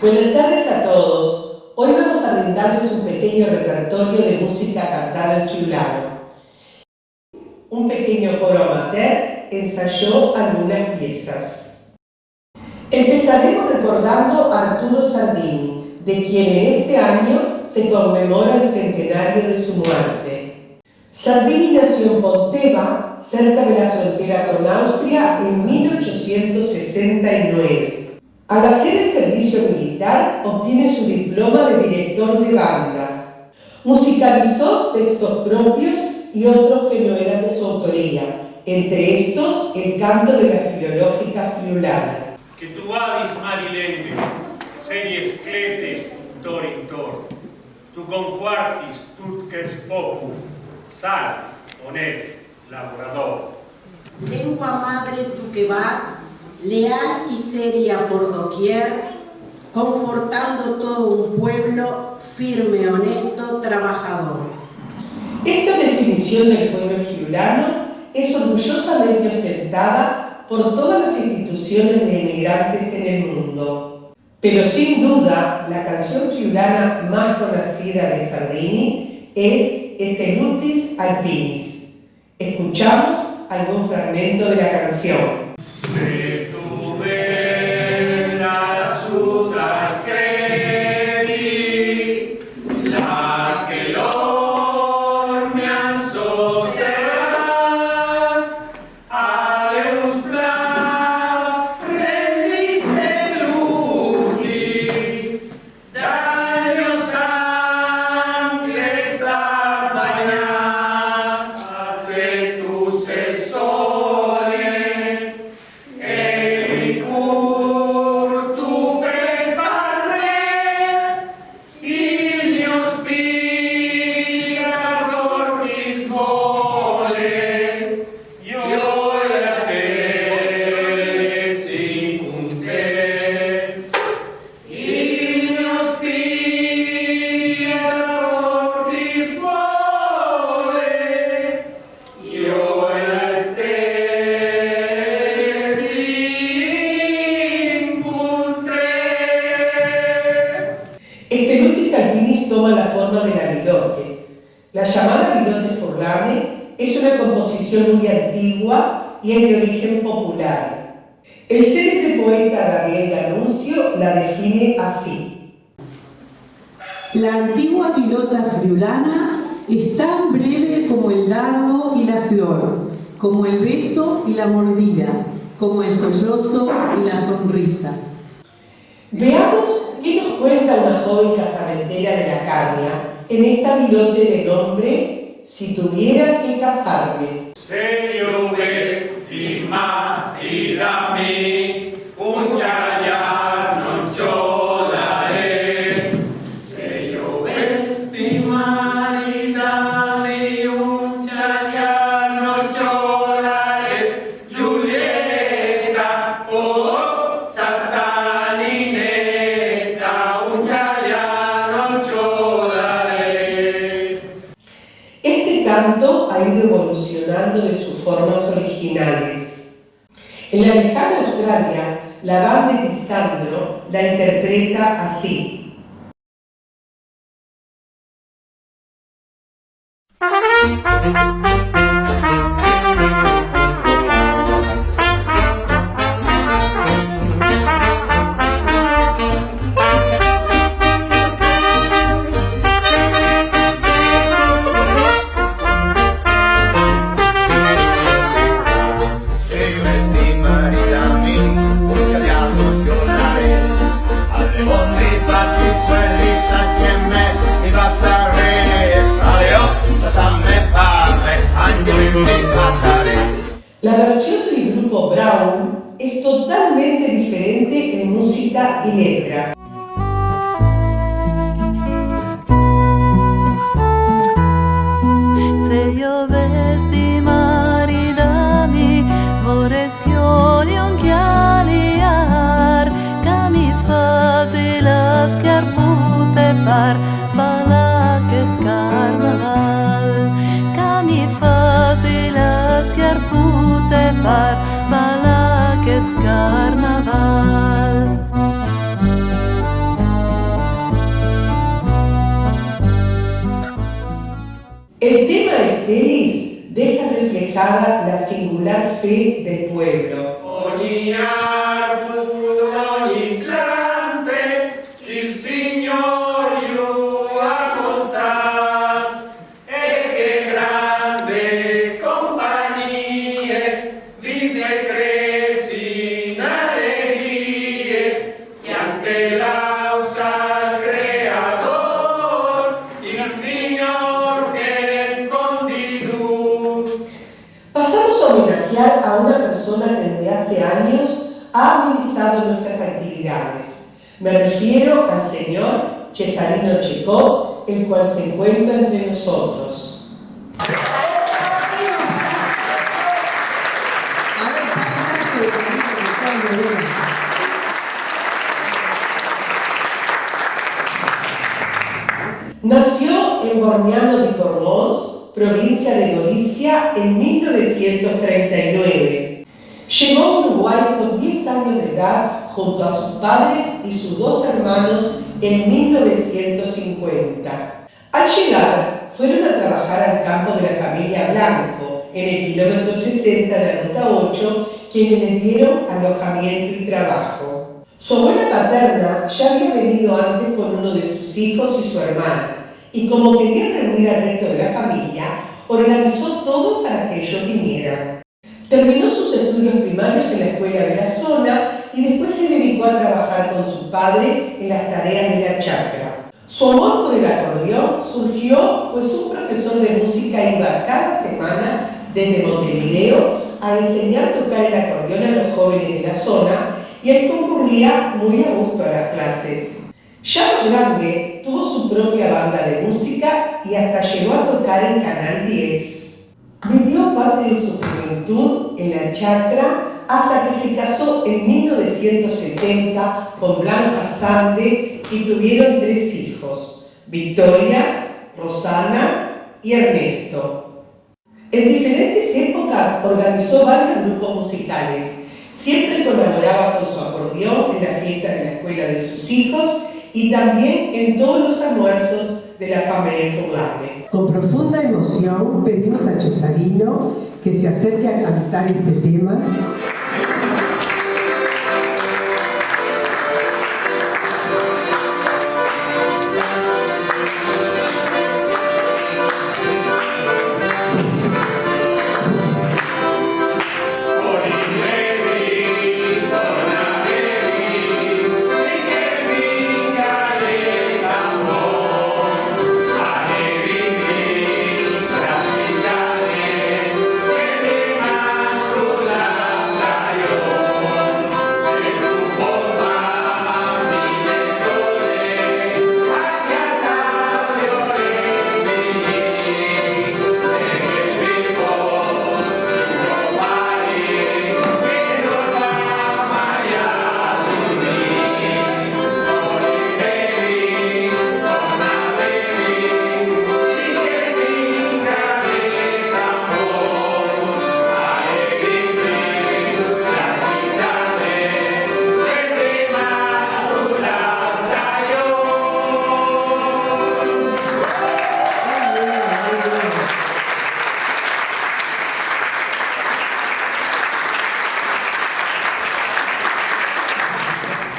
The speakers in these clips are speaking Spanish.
Buenas tardes a todos. Hoy vamos a brindarles un pequeño repertorio de música cantada en friulano. Un pequeño coro amateur ensayó algunas piezas. Empezaremos recordando a Arturo Sardini, de quien en este año se conmemora el centenario de su muerte. Sardini nació en Ponteva, cerca de la frontera con Austria, en 1869. Al hacer el servicio militar, obtiene su diploma de director de banda. Musicalizó textos propios y otros que no eran de su autoría, entre estos el canto de la filológica friulana. Que tu vadis marilente, series clete tor in tor, tu confuartis tutques popul, sal, honest, laborador. Lengua madre tú que vas, leal y seria por doquier, confortando todo un pueblo firme, honesto, trabajador. Esta definición del pueblo friulano es orgullosamente ostentada por todas las instituciones de emigrantes en el mundo. Pero sin duda, la canción friulana más conocida de Sardini es Estelutis Alpinis. Escuchamos algún fragmento de la canción. Estelutis Alpinis toma la forma de la vilote. La llamada vilote forlane es una composición muy antigua y es de origen popular. El célebre poeta Gabriel D'Annunzio la define así. La antigua vilota friulana es tan breve como el dardo y la flor, como el beso y la mordida, como el sollozo y la sonrisa. Veamos qué nos cuenta una joven casamentera de la Carnia en esta vilote de nombre Si tuviera que casarme. Serio vestima y dami un chayar non ciolare. Serio vestima y dami un chayar non ciolare. Giulietta, oh, Sassaninetta, un chayar non ciolare. Este canto ha ido evolucionando de sus formas originales. En la lejana Australia, la banda de Lisandro la interpreta así. La versión del grupo Brown es totalmente diferente en música y letra. Se io vesti maridami, vorresti unchialiar, che mi fasi la scarpute par bala che scarnaval, che mi fasi la scarpute par Balak es carnaval. El tema Estelis deja reflejada la singular fe del pueblo. Ogni arbusto, ogni plante, il Signore ha contats, e che grande compagnie vive e cresce in alegrie, e anche l'ausa al Creador, il Signor che condidu. Pasamos a homenajear a una persona que desde hace años ha amenizado nuestras actividades. Me refiero al señor Cesarino Checó, el cual se encuentra entre nosotros. A ver, Nació en Borneano de Cormós, provincia de Galicia, en 1939. Llegó a Uruguay con 10 años de edad junto a sus padres y sus 2 hermanos en 1950. Al llegar, fueron a trabajar al campo de la familia Blanco, en el kilómetro 60 de la Ruta 8, quienes le dieron alojamiento y trabajo. Su abuela paterna ya había venido antes con uno de sus hijos y su hermana, y como quería reunir al resto de la familia, organizó todo para que ellos vinieran. Terminó sus estudios primarios en la escuela de la zona y después se dedicó a trabajar con su padre en las tareas de la chacra. Su amor por el acordeón surgió pues un profesor de música iba cada semana desde Montevideo a enseñar a tocar el acordeón a los jóvenes de la zona y él concurría muy a gusto a las clases. Ya más grande, tuvo su propia banda de música y hasta llegó a tocar en Canal 10. Vivió parte de su juventud en la chacra hasta que se casó en 1970 con Blanca Sande y tuvieron 3 hijos, Victoria, Rosana y Ernesto. En diferentes épocas organizó varios grupos musicales. Siempre colaboraba con su acordeón en las fiestas de la escuela de sus hijos y también en todos los almuerzos de la familia Fulane. Con profunda emoción pedimos a Cesarino que se acerque a cantar este tema.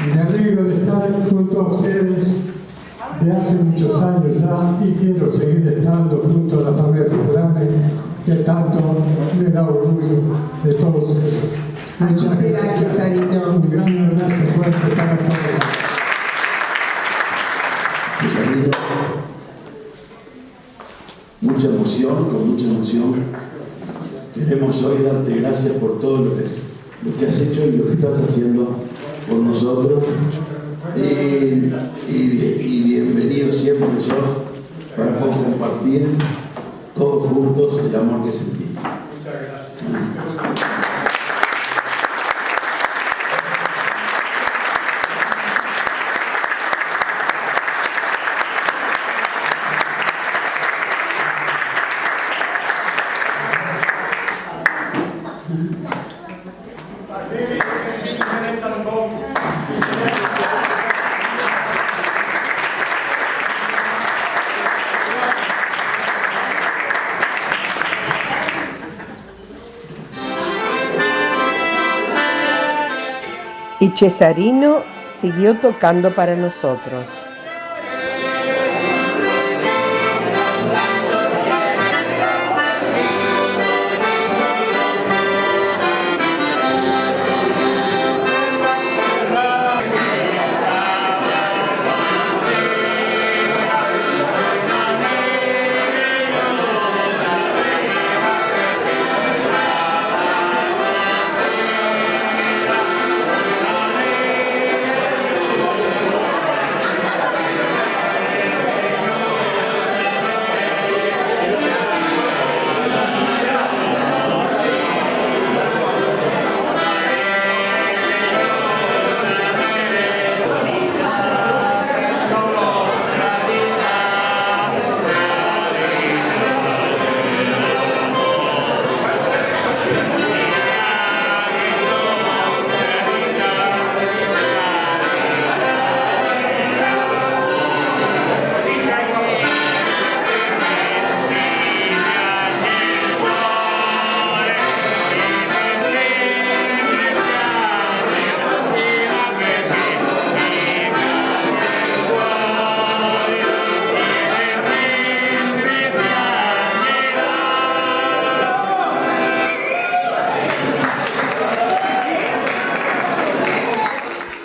Me alegro de estar junto a ustedes de hace muchos años ya y quiero seguir estando junto a la familia Fulane, que tanto me da orgullo de todos ellos. Así Muchas será, gracias. Cesarino. Un gran abrazo fuerte para todos. Cesarino, mucha emoción, con mucha emoción. Queremos hoy darte gracias por todo lo que has hecho y lo que estás haciendo por nosotros. Y bienvenido siempre sos para poder compartir todos juntos el amor que sentimos. Muchas gracias. Y Cesarino siguió tocando para nosotros.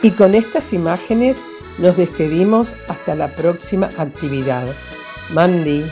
Y con estas imágenes nos despedimos hasta la próxima actividad. Mandi.